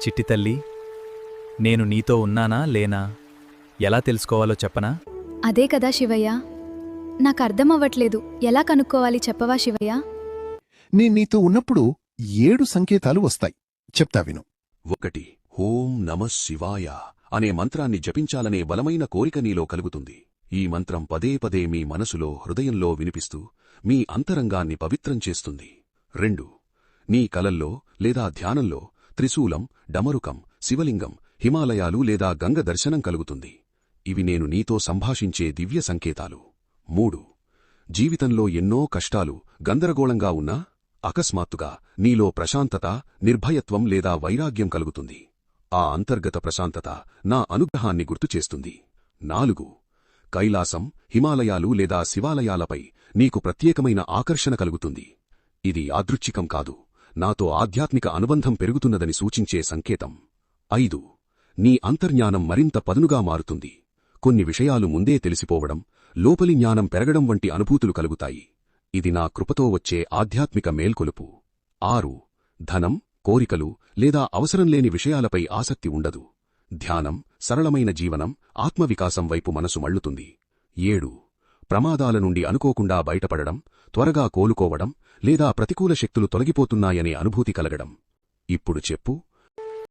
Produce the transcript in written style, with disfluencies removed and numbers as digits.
చిట్టి తల్లి, నేను నీతో ఉన్నానా లేనా ఎలా తెలుసుకోవాలో చెప్పనా? అదే కదా శివయ్య, నాకర్థమవ్వట్లేదు. ఎలా కనుక్కోవాలి చెప్పవా శివయ్య? నీతో ఉన్నప్పుడు 7 సంకేతాలు వస్తాయి, చెప్తా విను. 1 ఓం నమః శివాయ అనే మంత్రాన్ని జపించాలనే బలమైన కోరిక నీలో కలుగుతుంది. ఈ మంత్రం పదే పదే మీ మనసులో హృదయంలో వినిపిస్తూ మీ అంతరంగాన్ని పవిత్రం చేస్తుంది. 2 నీ కలల్లో లేదా ధ్యానంలో త్రిశూలం, డమరుకం, శివలింగం, హిమాలయాలు లేదా గంగ దర్శనం కలుగుతుంది. ఇవి నేను నీతో సంభాషించే దివ్య సంకేతాలు. 3 జీవితంలో ఎన్నో కష్టాలు, గందరగోళంగా ఉన్నా అకస్మాత్తుగా నీలో ప్రశాంతత, నిర్భయత్వం లేదా వైరాగ్యం కలుగుతుంది. ఆ అంతర్గత ప్రశాంతత నా అనుగ్రహాన్ని గుర్తుచేస్తుంది. 4 కైలాసం, హిమాలయాలు లేదా శివాలయాలపై నీకు ప్రత్యేకమైన ఆకర్షణ కలుగుతుంది. ఇది యాదృచ్ఛికం కాదు, నాతో ఆధ్యాత్మిక అనుబంధం పెరుగుతున్నదని సూచించే సంకేతం. 5 నీ అంతర్జ్ఞానం మరింత పదునుగా మారుతుంది. కొన్ని విషయాలు ముందే తెలిసిపోవడం, లోపలి జ్ఞానం పెరగడం వంటి అనుభూతులు కలుగుతాయి. ఇది నా కృపతో వచ్చే ఆధ్యాత్మిక మేల్కొలుపు. 6 ధనం, కోరికలు లేదా అవసరంలేని విషయాలపై ఆసక్తి ఉండదు. ధ్యానం, సరళమైన జీవనం, ఆత్మవికాసం వైపు మనసు మళ్లుతుంది. 7 ప్రమాదాల నుండి అనుకోకుండా బయటపడడం, త్వరగా కోలుకోవడం లేదా ప్రతికూల శక్తులు తొలగిపోతున్నాయనే అనుభూతి కలగడం. ఇప్పుడు చెప్పు,